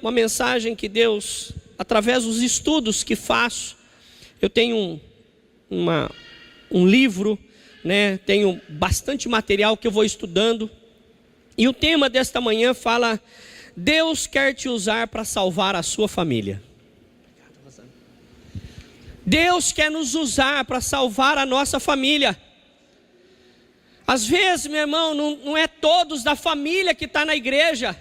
Uma mensagem que Deus, através dos estudos que faço, eu tenho um livro, né? Tenho bastante material que eu vou estudando, e o tema desta manhã fala: Deus quer te usar para salvar a sua família. Deus quer nos usar para salvar a nossa família. Às vezes, meu irmão, não é todos da família que está na igreja,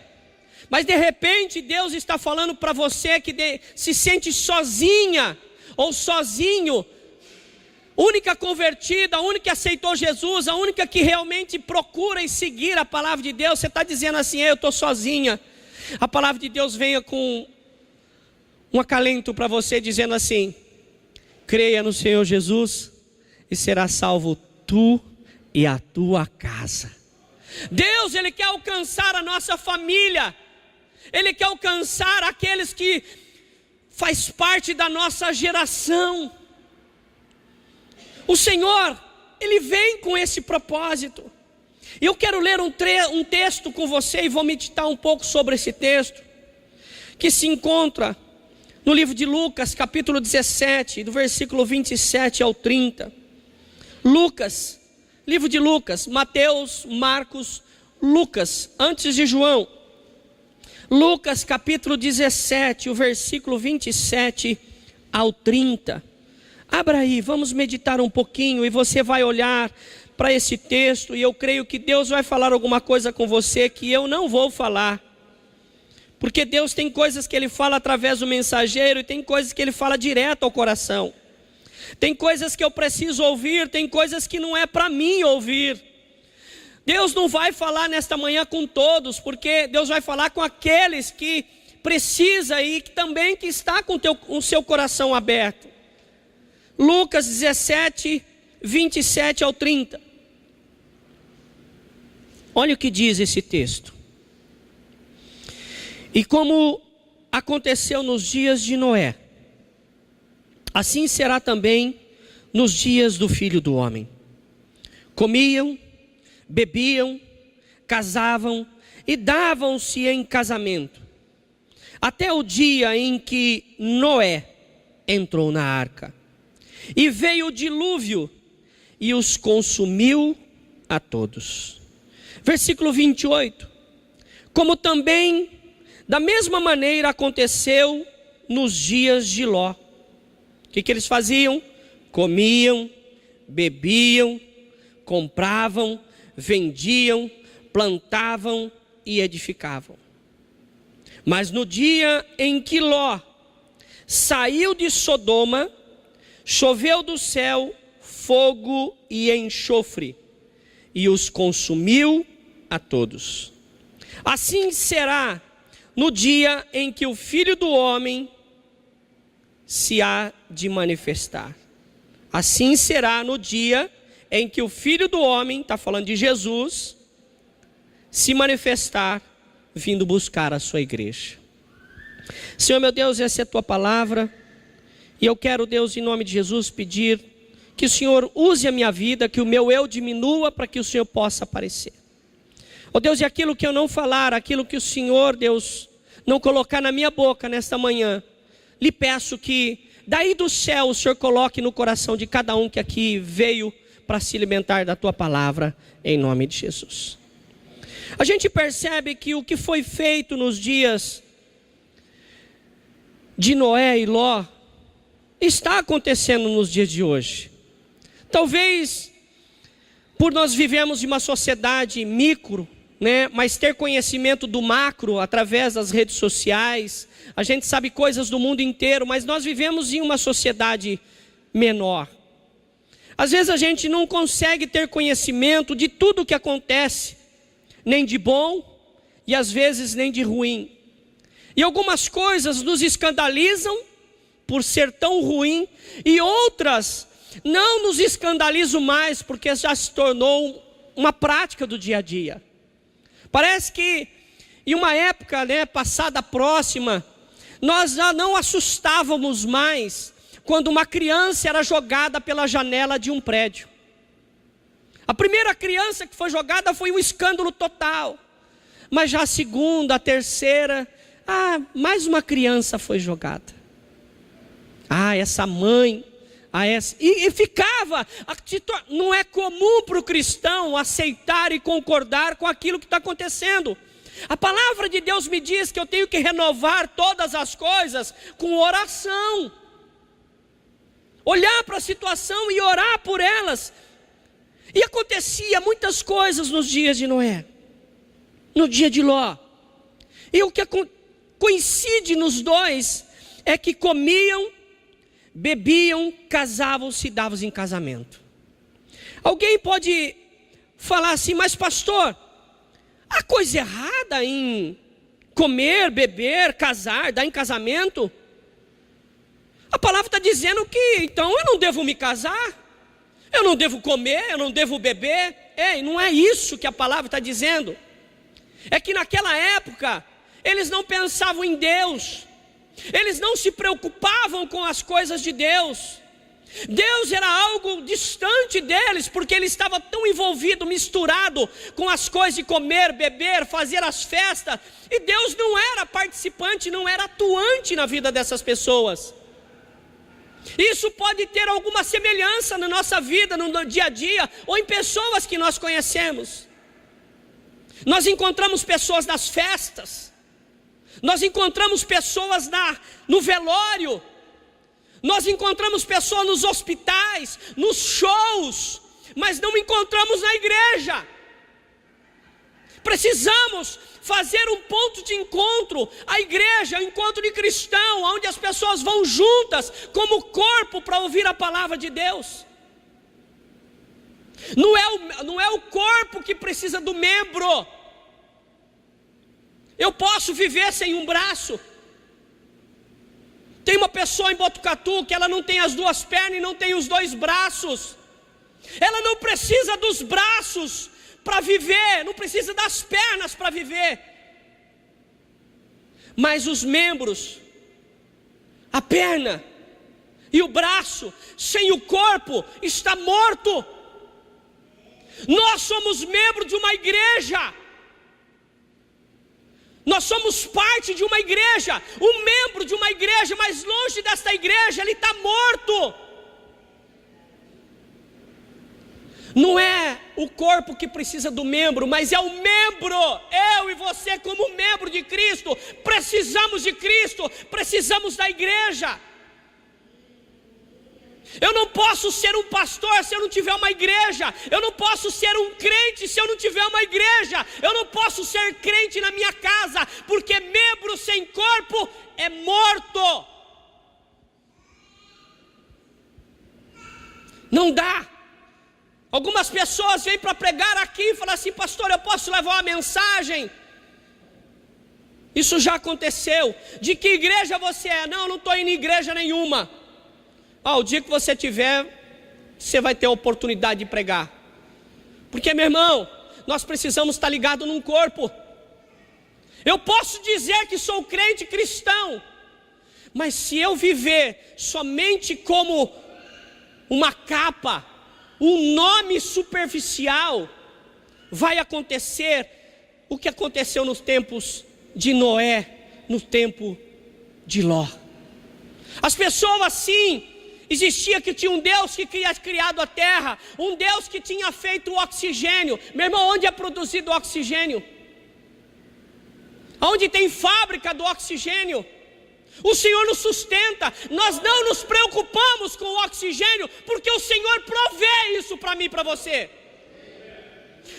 mas de repente Deus está falando para você que se sente sozinha ou sozinho, única convertida, a única que aceitou Jesus, a única que realmente procura e seguir a palavra de Deus. Você está dizendo assim: eu estou sozinha. A palavra de Deus venha com um acalento para você, dizendo assim: creia no Senhor Jesus e será salvo tu e a tua casa. Deus, Ele quer alcançar a nossa família. Ele quer alcançar aqueles que faz parte da nossa geração. O Senhor, Ele vem com esse propósito. E eu quero ler um texto com você e vou meditar um pouco sobre esse texto, que se encontra no livro de Lucas, capítulo 17, do versículo 27 ao 30. Lucas, livro de Lucas, Mateus, Marcos, Lucas, antes de João. Lucas capítulo 17, o versículo 27 ao 30. Abra aí, vamos meditar um pouquinho e você vai olhar para esse texto, e eu creio que Deus vai falar alguma coisa com você que eu não vou falar. Porque Deus tem coisas que Ele fala através do mensageiro e tem coisas que Ele fala direto ao coração. Tem coisas que eu preciso ouvir, tem coisas que não é para mim ouvir. Deus não vai falar nesta manhã com todos, porque Deus vai falar com aqueles que precisa e que também que está com o seu coração aberto. Lucas 17, 27 ao 30. Olha o que diz esse texto. E como aconteceu nos dias de Noé, assim será também nos dias do Filho do Homem. Comiam, bebiam, casavam e davam-se em casamento, até o dia em que Noé entrou na arca. E veio o dilúvio e os consumiu a todos. Versículo 28. Como também, da mesma maneira, aconteceu nos dias de Ló. O que eles faziam? Comiam, bebiam, compravam, vendiam, plantavam e edificavam. Mas no dia em que Ló saiu de Sodoma, choveu do céu fogo e enxofre, e os consumiu a todos. Assim será no dia em que o Filho do Homem se há de manifestar. Assim será no dia em que o Filho do Homem, está falando de Jesus, se manifestar, vindo buscar a sua igreja. Senhor meu Deus, essa é a tua palavra, e eu quero, Deus, em nome de Jesus, pedir que o Senhor use a minha vida, que o meu eu diminua para que o Senhor possa aparecer. Ó Deus, e aquilo que eu não falar, aquilo que o Senhor, Deus, não colocar na minha boca nesta manhã, lhe peço que daí do céu o Senhor coloque no coração de cada um que aqui veio para se alimentar da tua palavra, em nome de Jesus. A gente percebe que o que foi feito nos dias de Noé e Ló está acontecendo nos dias de hoje. Talvez por nós vivemos em uma sociedade micro, né, mas ter conhecimento do macro através das redes sociais, a gente sabe coisas do mundo inteiro, mas nós vivemos em uma sociedade menor. Às vezes a gente não consegue ter conhecimento de tudo o que acontece, nem de bom e às vezes nem de ruim. E algumas coisas nos escandalizam por ser tão ruim, e outras não nos escandalizam mais porque já se tornou uma prática do dia a dia. Parece que em uma época, né, passada próxima, nós já não assustávamos mais quando uma criança era jogada pela janela de um prédio. A primeira criança que foi jogada foi um escândalo total. Mas já a segunda, a terceira, mais uma criança foi jogada. Essa mãe, essa... E ficava. Não é comum para o cristão aceitar e concordar com aquilo que está acontecendo. A palavra de Deus me diz que eu tenho que renovar todas as coisas com oração. Olhar para a situação e orar por elas. E acontecia muitas coisas nos dias de Noé, no dia de Ló. E o que coincide nos dois é que comiam, bebiam, casavam-se e davam em casamento. Alguém pode falar assim, mas pastor, há coisa errada em comer, beber, casar, dar em casamento? A palavra está dizendo que então eu não devo me casar, eu não devo comer, eu não devo beber. Não é isso que a palavra está dizendo. É que naquela época eles não pensavam em Deus, eles não se preocupavam com as coisas de Deus. Deus era algo distante deles, porque ele estava tão envolvido, misturado com as coisas de comer, beber, fazer as festas, e Deus não era participante, não era atuante na vida dessas pessoas. Isso pode ter alguma semelhança na nossa vida, no dia a dia, ou em pessoas que nós conhecemos. Nós encontramos pessoas nas festas, nós encontramos pessoas no velório, nós encontramos pessoas nos hospitais, nos shows, mas não encontramos na igreja. Precisamos fazer um ponto de encontro, a igreja, o encontro de cristão, onde as pessoas vão juntas como corpo para ouvir a palavra de Deus. Não é o corpo que precisa do membro. Eu posso viver sem um braço. Tem uma pessoa em Botucatu que ela não tem as duas pernas e não tem os dois braços. Ela não precisa dos braços para viver, não precisa das pernas para viver. Mas os membros, a perna e o braço, sem o corpo, está morto. Nós somos membros de uma igreja. Nós somos parte de uma igreja. Um membro de uma igreja, mas longe desta igreja, ele está morto. Não é o corpo que precisa do membro, mas é o membro. Eu e você, como membro de Cristo, precisamos de Cristo, precisamos da igreja. Eu não posso ser um pastor se eu não tiver uma igreja. Eu não posso ser um crente se eu não tiver uma igreja. Eu não posso ser crente na minha casa, porque membro sem corpo é morto. Não dá. Algumas pessoas vêm para pregar aqui e falam assim, pastor, eu posso levar uma mensagem? Isso já aconteceu. De que igreja você é? Não, eu não estou indo em igreja nenhuma. O dia que você tiver, você vai ter a oportunidade de pregar. Porque, meu irmão, nós precisamos estar ligados num corpo. Eu posso dizer que sou crente cristão, mas se eu viver somente como uma capa, um nome superficial, vai acontecer o que aconteceu nos tempos de Noé, no tempo de Ló. As pessoas sim, existia que tinha um Deus que tinha criado a terra, um Deus que tinha feito o oxigênio. Meu irmão, onde é produzido o oxigênio? Onde tem fábrica do oxigênio? O Senhor nos sustenta. Nós não nos preocupamos com o oxigênio, porque o Senhor provê isso para mim e para você.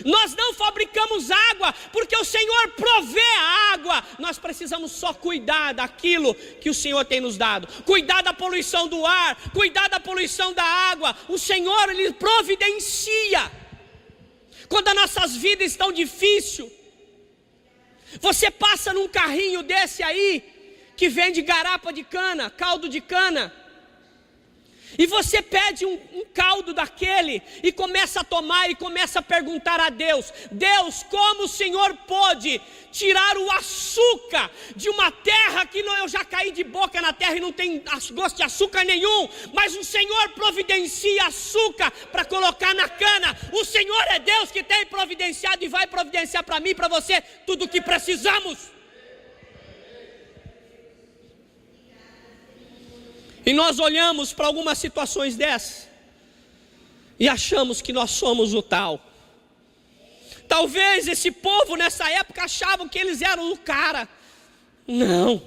Nós não fabricamos água, porque o Senhor provê a água. Nós precisamos só cuidar daquilo que o Senhor tem nos dado. Cuidar da poluição do ar, cuidar da poluição da água. O Senhor, Ele providencia. Quando as nossas vidas estão difíceis, você passa num carrinho desse aí, que vende garapa de cana, caldo de cana, e você pede um caldo daquele, e começa a tomar, e começa a perguntar a Deus, Deus, como o Senhor pôde tirar o açúcar de uma terra que eu já caí de boca na terra e não tem gosto de açúcar nenhum, mas o Senhor providencia açúcar para colocar na cana. O Senhor é Deus que tem providenciado e vai providenciar para mim e para você tudo o que precisamos. E nós olhamos para algumas situações dessas e achamos que nós somos o tal. Talvez esse povo nessa época achavam que eles eram o cara. Não.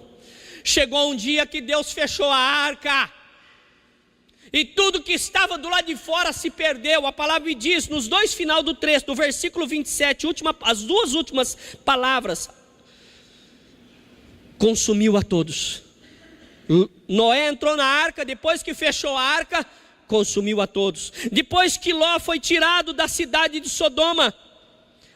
Chegou um dia que Deus fechou a arca. E tudo que estava do lado de fora se perdeu. A palavra diz, nos dois final do trecho, do versículo 27, as duas últimas palavras: consumiu a todos. Noé entrou na arca, depois que fechou a arca, consumiu a todos. Depois que Ló foi tirado da cidade de Sodoma,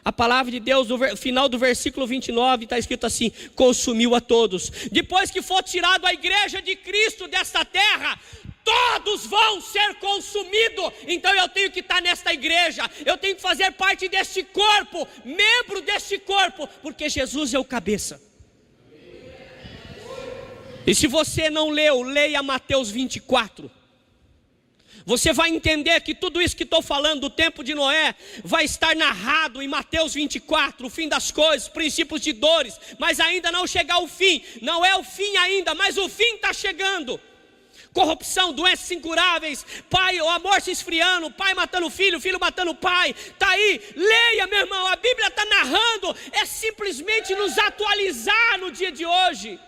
a palavra de Deus, no final do versículo 29, está escrito assim: consumiu a todos. Depois que for tirado a igreja de Cristo desta terra, todos vão ser consumidos. Então eu tenho que estar nesta igreja, eu tenho que fazer parte deste corpo, membro deste corpo, porque Jesus é o cabeça. E se você não leu, leia Mateus 24. Você vai entender que tudo isso que estou falando do tempo de Noé vai estar narrado em Mateus 24, o fim das coisas, princípios de dores, mas ainda não chegar ao fim. Não é o fim ainda, mas o fim está chegando. Corrupção, doenças incuráveis, pai, o amor se esfriando, pai matando filho, filho matando pai. Está aí, leia, meu irmão, a Bíblia está narrando, é simplesmente nos atualizar no dia de hoje.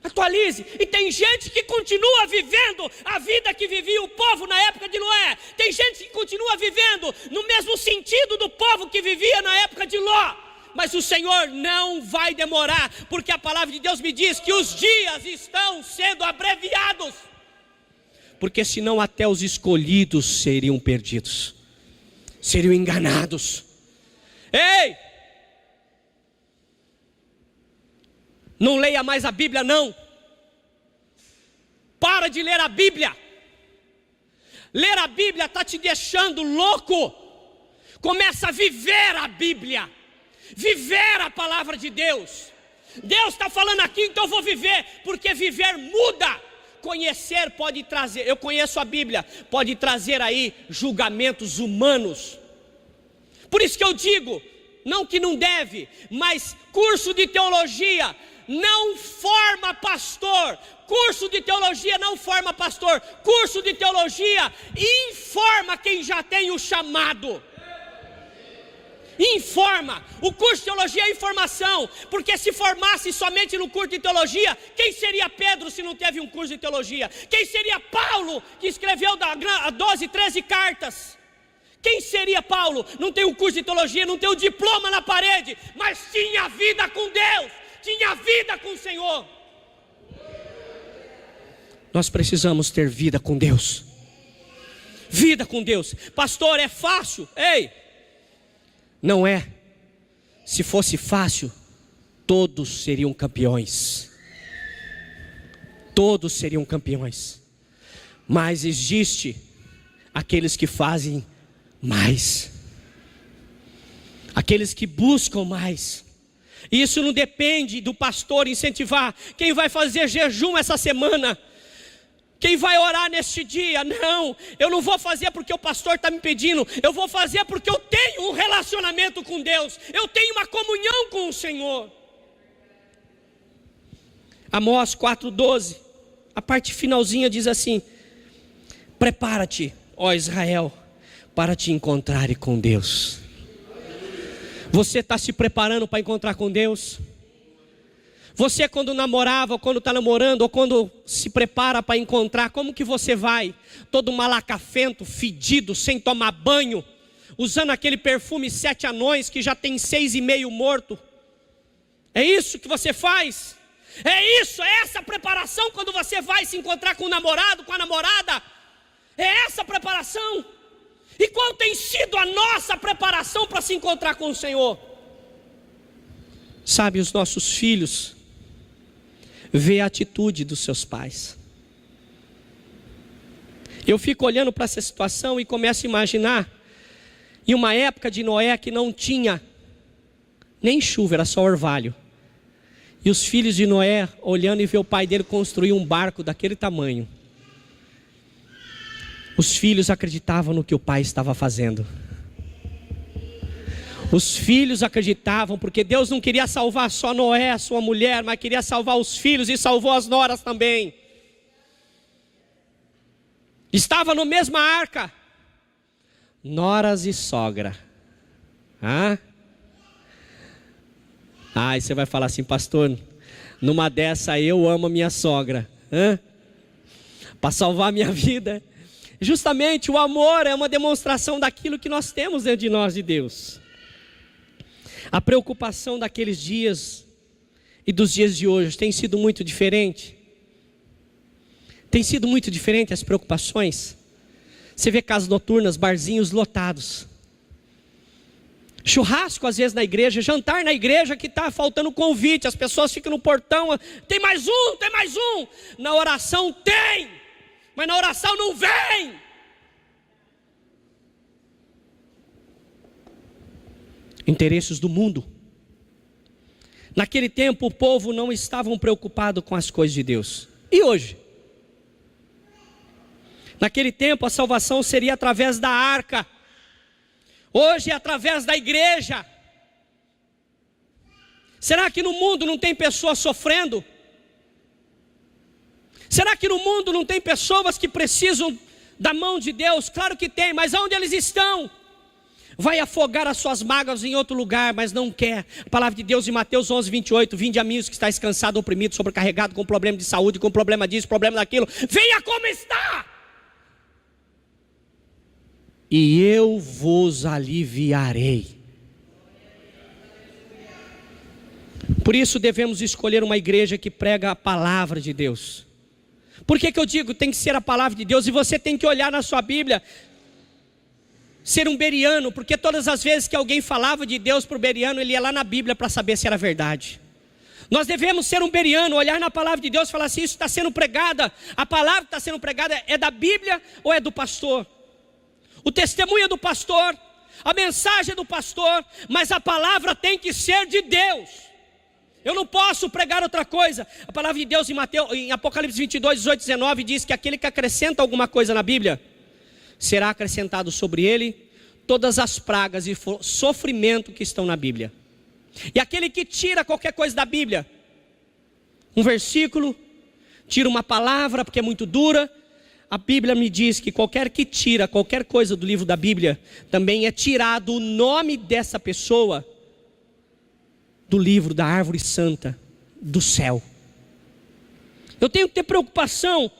Atualize. E tem gente que continua vivendo a vida que vivia o povo na época de Noé. Tem gente que continua vivendo no mesmo sentido do povo que vivia na época de Ló. Mas o Senhor não vai demorar, porque a palavra de Deus me diz que os dias estão sendo abreviados. Porque senão até os escolhidos seriam perdidos, seriam enganados. Ei! Não leia mais a Bíblia, não. Para de ler a Bíblia. Ler a Bíblia está te deixando louco. Começa a viver a Bíblia. Viver a palavra de Deus. Deus está falando aqui, então eu vou viver. Porque viver muda. Conhecer pode trazer, eu conheço a Bíblia, pode trazer aí julgamentos humanos. Por isso que eu digo, não que não deve, mas curso de teologia não forma pastor. Curso de teologia não forma pastor. Curso de teologia informa quem já tem o chamado. Informa. O curso de teologia é informação. Porque se formasse somente no curso de teologia, quem seria Pedro se não teve um curso de teologia? Quem seria Paulo, que escreveu 12, 13 cartas? Quem seria Paulo? Não tem um curso de teologia, não tem um diploma na parede, mas tinha vida com Deus, tinha vida com o Senhor. Nós precisamos ter vida com Deus. Vida com Deus. Pastor, é fácil? Ei, não é. Se fosse fácil, todos seriam campeões. Todos seriam campeões. Mas existe aqueles que fazem mais, aqueles que buscam mais. Isso não depende do pastor incentivar. Quem vai fazer jejum essa semana? Quem vai orar neste dia? Não, eu não vou fazer porque o pastor está me pedindo. Eu vou fazer porque eu tenho um relacionamento com Deus. Eu tenho uma comunhão com o Senhor. Amós 4,12, a parte finalzinha diz assim: prepara-te, ó Israel, para te encontrar com Deus. Você está se preparando para encontrar com Deus? Você quando namorava, ou quando está namorando, ou quando se prepara para encontrar, como que você vai? Todo malacafento, fedido, sem tomar banho, usando aquele perfume 7 anões que já tem 6,5 morto. É isso que você faz? É isso, é essa preparação quando você vai se encontrar com o namorado, com a namorada? É essa preparação? E qual tem sido a nossa preparação para se encontrar com o Senhor? Sabe, os nossos filhos vê a atitude dos seus pais. Eu fico olhando para essa situação e começo a imaginar em uma época de Noé que não tinha nem chuva, era só orvalho. E os filhos de Noé olhando e vê o pai dele construir um barco daquele tamanho. Os filhos acreditavam no que o pai estava fazendo. Os filhos acreditavam, porque Deus não queria salvar só Noé, a sua mulher, mas queria salvar os filhos e salvou as noras também. Estava na mesma arca, noras e sogra. Aí você vai falar assim: pastor, numa dessa eu amo a minha sogra, para salvar a minha vida. Justamente o amor é uma demonstração daquilo que nós temos dentro de nós, de Deus. A preocupação daqueles dias e dos dias de hoje tem sido muito diferente. Tem sido muito diferente as preocupações. Você vê casas noturnas, barzinhos lotados, churrasco às vezes na igreja, jantar na igreja que está faltando convite, as pessoas ficam no portão: tem mais um, tem mais um. Na oração tem, mas na oração não vem. Interesses do mundo. Naquele tempo o povo não estava preocupado com as coisas de Deus. E hoje? Naquele tempo a salvação seria através da arca. Hoje é através da igreja. Será que no mundo não tem pessoas sofrendo? Será que no mundo não tem pessoas que precisam da mão de Deus? Claro que tem, mas onde eles estão? Vai afogar as suas mágoas em outro lugar, mas não quer. A palavra de Deus em Mateus 11, 28: vinde a mim os que estáis cansados, oprimidos, sobrecarregados, com problema de saúde, com problema disso, problema daquilo, venha como está, e eu vos aliviarei. Por isso devemos escolher uma igreja que prega a palavra de Deus. Por que eu digo tem que ser a palavra de Deus? E você tem que olhar na sua Bíblia, ser um bereano, porque todas as vezes que alguém falava de Deus para o bereano, ele ia lá na Bíblia para saber se era verdade. Nós devemos ser um bereano, olhar na palavra de Deus e falar assim: isso está sendo pregada, a palavra que está sendo pregada é da Bíblia ou é do pastor? O testemunho é do pastor, a mensagem é do pastor, mas a palavra tem que ser de Deus. Eu não posso pregar outra coisa. A palavra de Deus em Apocalipse 22, 18, 19 diz que aquele que acrescenta alguma coisa na Bíblia, será acrescentado sobre ele todas as pragas e sofrimento que estão na Bíblia. E aquele que tira qualquer coisa da Bíblia, um versículo, tira uma palavra porque é muito dura, a Bíblia me diz que qualquer que tira qualquer coisa do livro da Bíblia, também é tirado o nome dessa pessoa do livro da árvore santa do céu. Eu tenho que ter preocupação.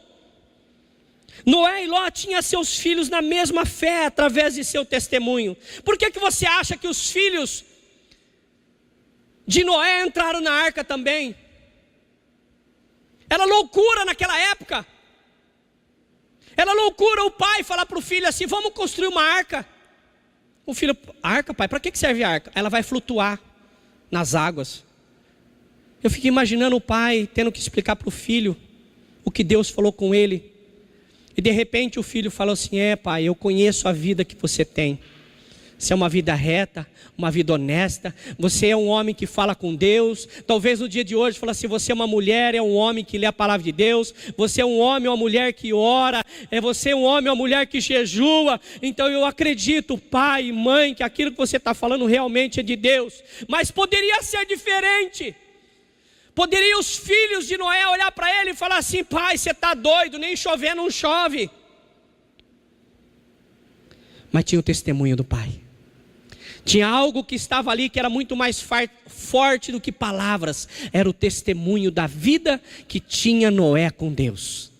Noé e Ló tinham seus filhos na mesma fé através de seu testemunho. Por que você acha que os filhos de Noé entraram na arca também? Era loucura naquela época. Era loucura o pai falar para o filho assim: vamos construir uma arca. O filho: arca, pai? Para que serve a arca? Ela vai flutuar nas águas. Eu fico imaginando o pai tendo que explicar para o filho o que Deus falou com ele. E de repente o filho falou assim: pai, eu conheço a vida que você tem. Você é uma vida reta, uma vida honesta. Você é um homem que fala com Deus. Talvez no dia de hoje fala assim: você é uma mulher, é um homem que lê a palavra de Deus. Você é um homem, uma mulher que ora. Você é um homem, uma mulher que jejua. Então eu acredito, pai e mãe, que aquilo que você está falando realmente é de Deus. Mas poderia ser diferente. Poderia os filhos de Noé olhar para ele e falar assim: pai, você está doido, nem chover não chove. Mas tinha o testemunho do pai. Tinha algo que estava ali que era muito mais forte do que palavras. Era o testemunho da vida que tinha Noé com Deus.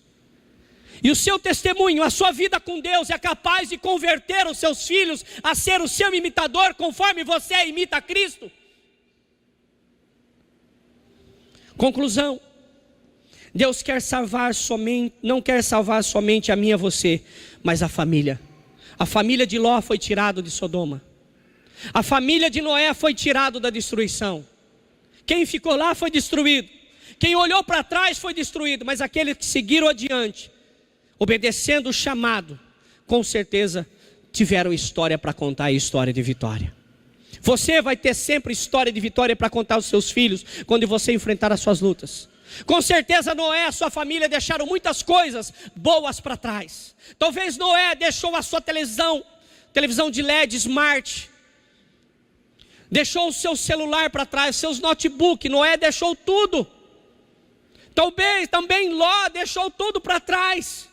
E o seu testemunho, a sua vida com Deus é capaz de converter os seus filhos a ser o seu imitador, conforme você imita a Cristo. Conclusão: Deus quer salvar somente, não quer salvar somente a mim e a você, mas a família. A família de Ló foi tirada de Sodoma. A família de Noé foi tirada da destruição. Quem ficou lá foi destruído. Quem olhou para trás foi destruído. Mas aqueles que seguiram adiante, obedecendo o chamado, com certeza tiveram história para contar, e história de vitória. Você vai ter sempre história de vitória para contar aos seus filhos quando você enfrentar as suas lutas. Com certeza Noé e a sua família deixaram muitas coisas boas para trás. Talvez Noé deixou a sua televisão de LED Smart, deixou o seu celular para trás, seus notebooks. Noé deixou tudo. Talvez também Ló deixou tudo para trás.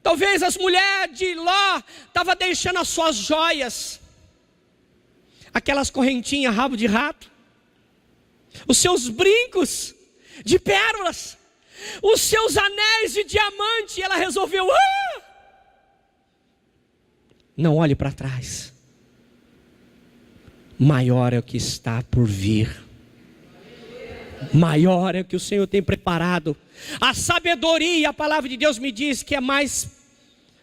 Talvez as mulheres de Ló estavam deixando as suas joias, aquelas correntinhas, rabo de rato, os seus brincos de pérolas, os seus anéis de diamante, e ela resolveu, não olhe para trás, maior é o que está por vir, maior é o que o Senhor tem preparado. A sabedoria, a palavra de Deus me diz que é mais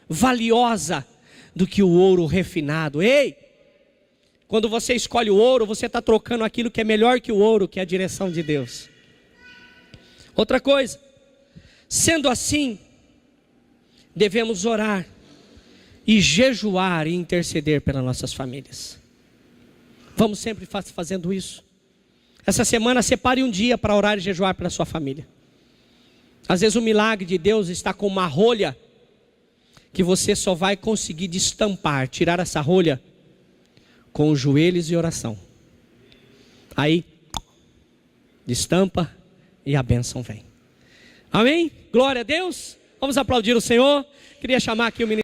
valiosa do que o ouro refinado. Ei, quando você escolhe o ouro, você está trocando aquilo que é melhor que o ouro, que é a direção de Deus. Outra coisa, sendo assim, devemos orar e jejuar e interceder pelas nossas famílias. Vamos sempre fazendo isso. Essa semana separe um dia para orar e jejuar pela sua família. Às vezes o milagre de Deus está com uma rolha que você só vai conseguir destampar, tirar essa rolha com os joelhos e oração. Aí destampa e a bênção vem. Amém? Glória a Deus. Vamos aplaudir o Senhor. Queria chamar aqui o ministro.